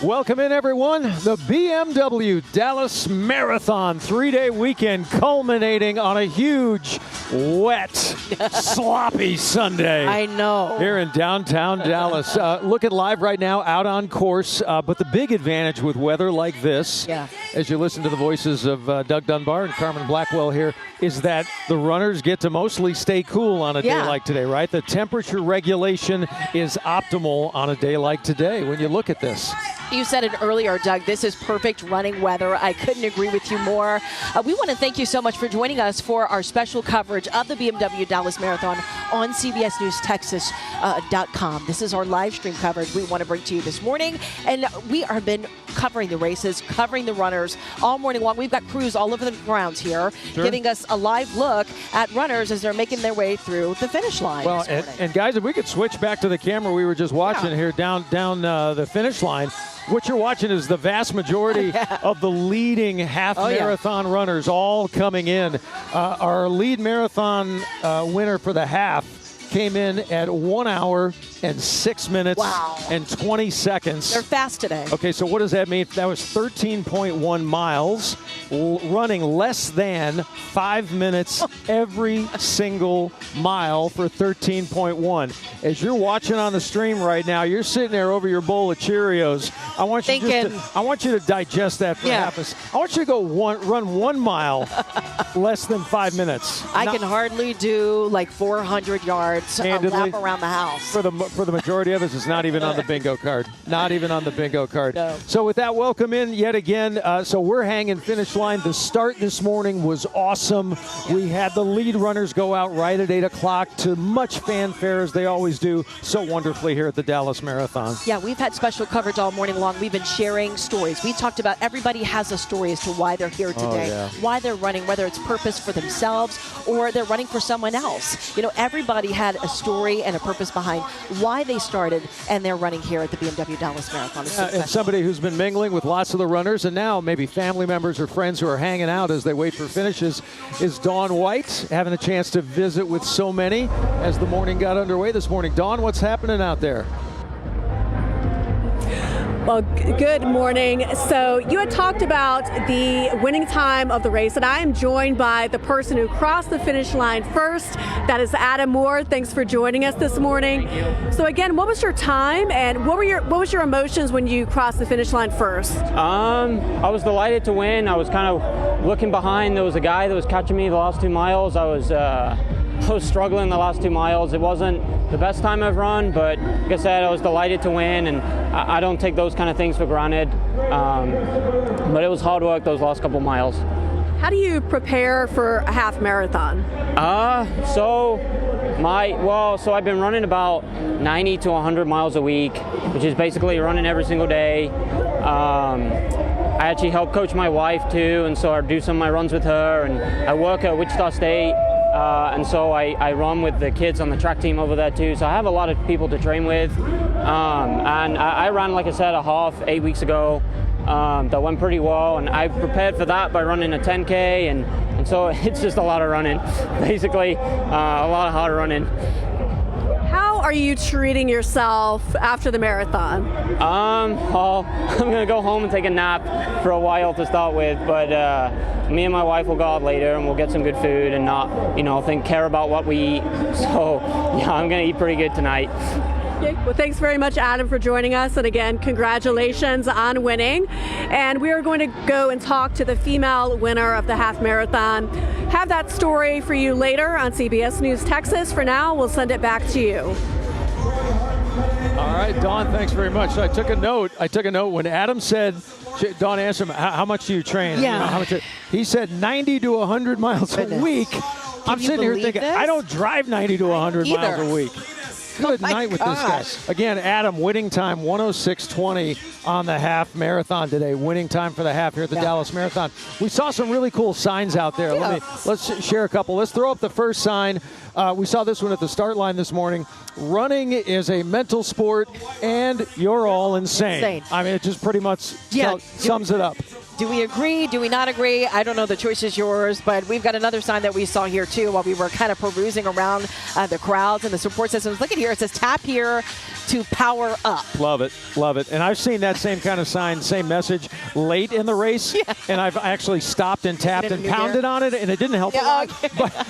Welcome in, everyone. The BMW Dallas Marathon, 3-day weekend culminating on a huge, wet, sloppy Sunday. I know. Here in downtown Dallas. Looking live right now, out on course. But the big advantage with weather like this, as you listen to the voices of Doug Dunbar and Carmen Blackwell here, is that the runners get to mostly stay cool on a day like today, right? The temperature regulation is optimal on a day like today when you look at this. You said it earlier, Doug. This is perfect running weather. I couldn't agree with you more. We want to thank you so much for joining us for our special coverage of the BMW Dallas Marathon on CBSNewsTexas.com. This is our live stream coverage we want to bring to you this morning. And we have been covering the races, covering the runners all morning long. We've got crews all over the grounds here giving us a live look at runners as they're making their way through the finish line. Well, and guys, if we could switch back to the camera we were just watching here down the finish line. What you're watching is the vast majority of the leading half-marathon runners all coming in. Our lead marathon winner for the half came in at 1 hour and 6 minutes and 20 seconds. They're fast today. Okay, so what does that mean? That was 13.1 miles, running less than 5 minutes every single mile for 13.1. As you're watching on the stream right now, you're sitting there over your bowl of Cheerios. I want you to digest that for half a second. I want you to go run 1 mile less than 5 minutes. I can hardly do like 400 yards a lap around the house. For the majority of us, it's not even on the bingo card. Not even on the bingo card. No. So with that, welcome in yet again. So we're hanging finish line. The start this morning was awesome. We had the lead runners go out right at 8 o'clock to much fanfare, as they always do so wonderfully here at the Dallas Marathon. Yeah, we've had special coverage all morning long. We've been sharing stories. We talked about everybody has a story as to why they're here today, why they're running, whether it's purpose for themselves or they're running for someone else. You know, everybody had a story and a purpose behind why they started, and they're running here at the BMW Dallas Marathon. And somebody who's been mingling with lots of the runners, and now maybe family members or friends who are hanging out as they wait for finishes, is Dawn White, having a chance to visit with so many as the morning got underway this morning. Dawn, what's happening out there? Well, good morning. So you had talked about the winning time of the race, and I am joined by the person who crossed the finish line first. That is Adam Moore. Thanks for joining us this morning. Thank you. So again, what was your time, and what was your emotions when you crossed the finish line first? I was delighted to win. I was kind of looking behind. There was a guy that was catching me the last 2 miles. I was struggling the last 2 miles. It wasn't the best time I've run, but like I said, I was delighted to win, and I don't take those kind of things for granted. But it was hard work those last couple miles. How do you prepare for a half marathon? So I've been running about 90 to 100 miles a week, which is basically running every single day. I actually help coach my wife too, and so I do some of my runs with her, and I work at Wichita State. And so I run with the kids on the track team over there too. So I have a lot of people to train with. And I ran, like I said, a half 8 weeks ago that went pretty well. And I prepared for that by running a 10K. And so it's just a lot of running, basically, a lot of hard running. How are you treating yourself after the marathon? I'm going to go home and take a nap for a while to start with, but me and my wife will go out later and we'll get some good food and not, care about what we eat. So, yeah, I'm going to eat pretty good tonight. Okay. Well, thanks very much, Adam, for joining us. And again, congratulations on winning. And we are going to go and talk to the female winner of the half marathon. Have that story for you later on CBS News Texas. For now, we'll send it back to you. All right, Dawn, thanks very much. So I took a note when Adam said, Dawn asked him, how much do you train? Yeah. He said 90 to 100 miles a week. I'm sitting here thinking, I don't drive 90 to 100 miles a week. Good night with this guy. Again, Adam, winning time 106.20 on the half marathon today. Winning time for the half here at the Dallas Marathon. We saw some really cool signs out there. Let's share a couple. Let's throw up the first sign. We saw this one at the start line this morning. Running is a mental sport, and you're all insane. I mean, it just pretty much sums it up. Do we agree? Do we not agree? I don't know. The choice is yours. But we've got another sign that we saw here, too, while we were kind of perusing around the crowds and the support systems. Look at here. It says tap here to power up. Love it. Love it. And I've seen that same kind of sign, same message late in the race. Yeah. And I've actually stopped and tapped and pounded on it, and it didn't help a lot. Okay.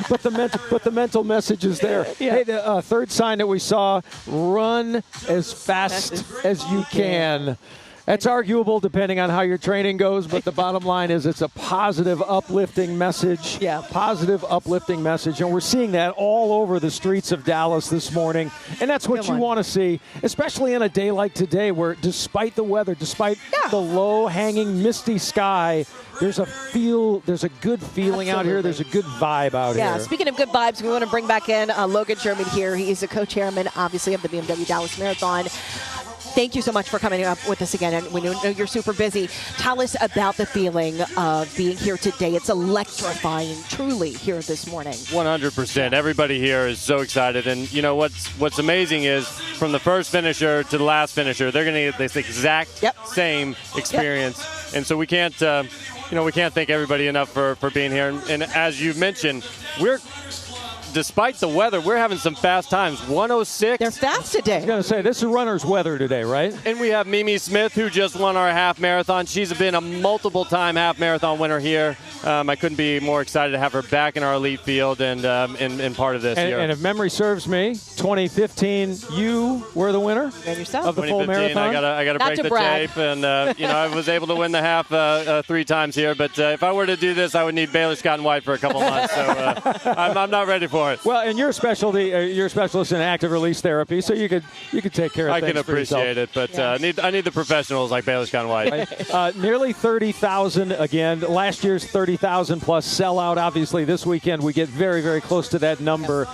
But the mental message is there. Yeah. Hey, the third sign that we saw, run as fast as you can. That's arguable depending on how your training goes, but the bottom line is it's a positive, uplifting message. Yeah. Positive, uplifting message. And we're seeing that all over the streets of Dallas this morning. And that's what you want to see, especially on a day like today where despite the weather, despite the low-hanging, misty sky, there's a good feeling out here. There's a good vibe out here. Yeah, speaking of good vibes, we want to bring back in Logan Sherman here. He is the co-chairman, obviously, of the BMW Dallas Marathon. Thank you so much for coming up with us again. And we know you're super busy. Tell us about the feeling of being here today. It's electrifying, truly, here this morning. 100%. Everybody here is so excited. And, you know, what's amazing is from the first finisher to the last finisher, they're going to get this exact same experience. And so we can't, we can't thank everybody enough for being here. And as you mentioned, despite the weather, we're having some fast times. 1:06. They're fast today. I was going to say, this is runner's weather today, right? And we have Mimi Smith, who just won our half marathon. She's been a multiple-time half marathon winner here. I couldn't be more excited to have her back in our elite field and part of this year. And if memory serves me, 2015, you were the winner of the full marathon. I got to break the tape, and I was able to win the half 3 times here. But if I were to do this, I would need Baylor Scott and White for a couple months. So I'm not ready for it. Well, and you're a specialist in active release therapy, so you could take care of things. I can appreciate it, but I need the professionals like Baylor Scott and White. Nearly 30,000 again. Last year's 30,000 plus sellout. Obviously, this weekend we get very, very close to that number.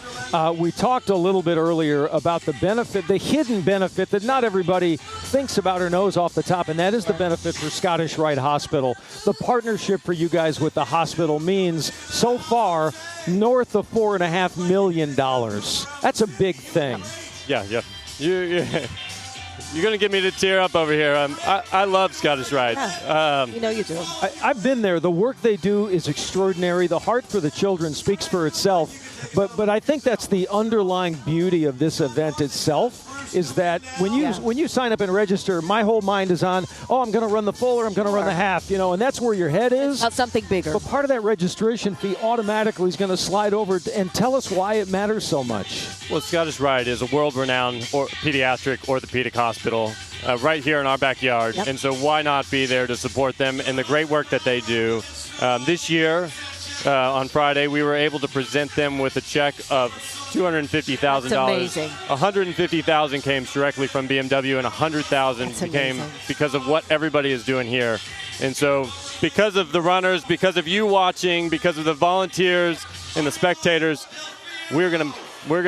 We talked a little bit earlier about the benefit, the hidden benefit that not everybody thinks about or knows off the top, and that is the benefit for Scottish Rite Hospital. The partnership for you guys with the hospital means so far north of $4.5 million. That's a big thing. Yeah. You're going to get me to tear up over here. I love Scottish Rite. You do. I've been there. The work they do is extraordinary. The heart for the children speaks for itself. But I think that's the underlying beauty of this event itself, is that when you sign up and register, my whole mind is on, I'm going to run the full or I'm going to run the half, and that's where your head is. Not something bigger. But part of that registration fee automatically is going to slide over and tell us why it matters so much. Well, Scottish Rite is a world-renowned pediatric orthopedic hospital right here in our backyard. Yep. And so why not be there to support them and the great work that they do. This year, on Friday, we were able to present them with a check of $250,000. That's amazing. $150,000 came directly from BMW, and $100,000 came because of what everybody is doing here. And so, because of the runners, because of you watching, because of the volunteers and the spectators, we're going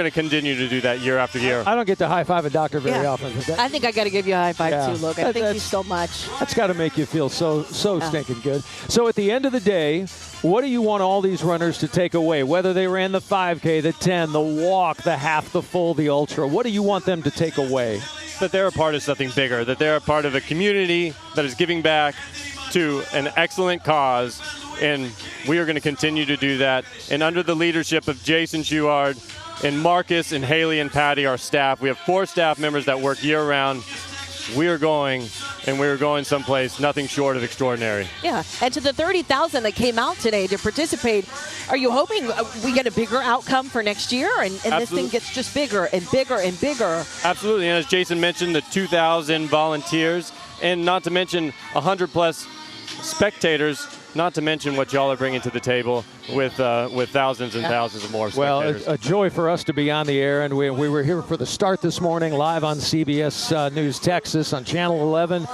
to continue to do that year after year. I don't get to high five a doctor very often. I think I got to give you a high five too, Logan. Thank you so much. That's got to make you feel so stinking good. So at the end of the day, what do you want all these runners to take away? Whether they ran the 5K, the 10, the walk, the half, the full, the ultra, what do you want them to take away? That they're a part of something bigger, that they're a part of a community that is giving back to an excellent cause, and we are going to continue to do that. And under the leadership of Jason Shuard and Marcus and Haley and Patty, our staff, we have 4 staff members that work year-round. We are going someplace nothing short of extraordinary. Yeah, and to the 30,000 that came out today to participate, are you hoping we get a bigger outcome for next year and this thing gets just bigger and bigger and bigger? Absolutely, and as Jason mentioned, the 2,000 volunteers, and not to mention 100-plus spectators, not to mention what y'all are bringing to the table with thousands and thousands of more spectators. Well, a joy for us to be on the air, and we were here for the start this morning, live on CBS News Texas on Channel 11,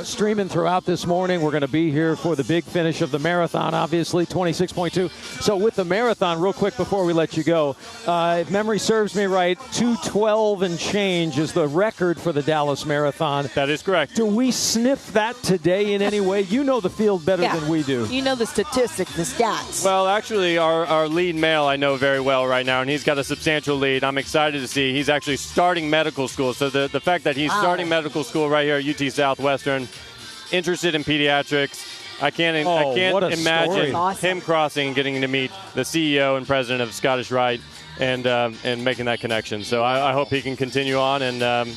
streaming throughout this morning. We're going to be here for the big finish of the marathon, obviously, 26.2. So with the marathon, real quick before we let you go, if memory serves me right, 2:12 and change is the record for the Dallas Marathon. That is correct. Do we sniff that today in any way? You know the field better than we do. You know the statistics, the stats. Well, actually, our lead male I know very well right now, and he's got a substantial lead. I'm excited to see. He's actually starting medical school. So the fact that he's starting medical school right here at UT Southwestern, interested in pediatrics, I can't imagine awesome. him crossing and getting to meet the CEO and president of Scottish Rite and making that connection. So I hope he can continue on, and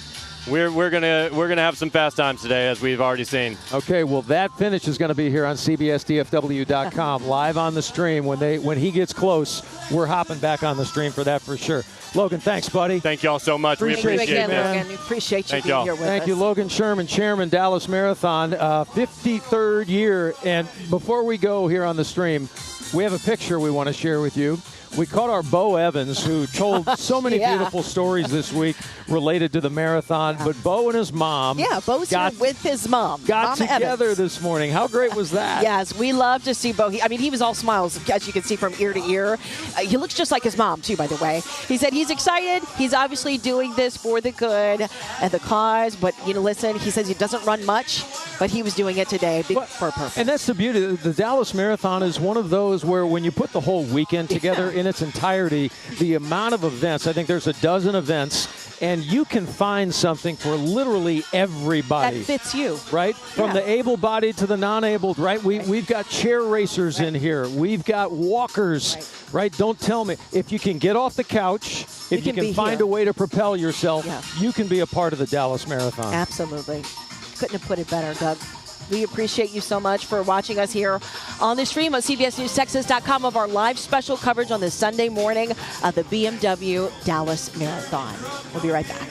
we're gonna have some fast times today, as we've already seen. Okay, well, that finish is going to be here on CBSDFW.com live on the stream. When he gets close, we're hopping back on the stream for that for sure. Logan, thanks, buddy. Thank you all so much. Appreciate we appreciate you it. again, Logan. We appreciate you being here with us. Thank you, Logan Sherman, Chairman, Dallas Marathon, 53rd year. And before we go here on the stream, we have a picture we want to share with you. We caught our Bo Evans, who told so many beautiful stories this week related to the marathon. But Bo and his mom, Bo's here with his mom. Got Mama together Evans. this morning. How great was that? Yes, we love to see Bo. He was all smiles, as you can see from ear to ear. He looks just like his mom, too, by the way. He said he's excited. He's obviously doing this for the good and the cause. But, listen, he says he doesn't run much, but he was doing it today for a purpose. And that's the beauty. The Dallas Marathon is one of those where when you put the whole weekend together in its entirety, the amount of events, I think there's a dozen events, and you can find something for literally everybody. That fits you. Right? From the able-bodied to the non-abled, right? We've got chair racers in here. We've got walkers, right? Don't tell me. If you can get off the couch, if you can find a way to propel yourself, you can be a part of the Dallas Marathon. Absolutely. Couldn't have put it better, Doug. We appreciate you so much for watching us here on the stream on CBSNewsTexas.com of our live special coverage on this Sunday morning of the BMW Dallas Marathon. We'll be right back.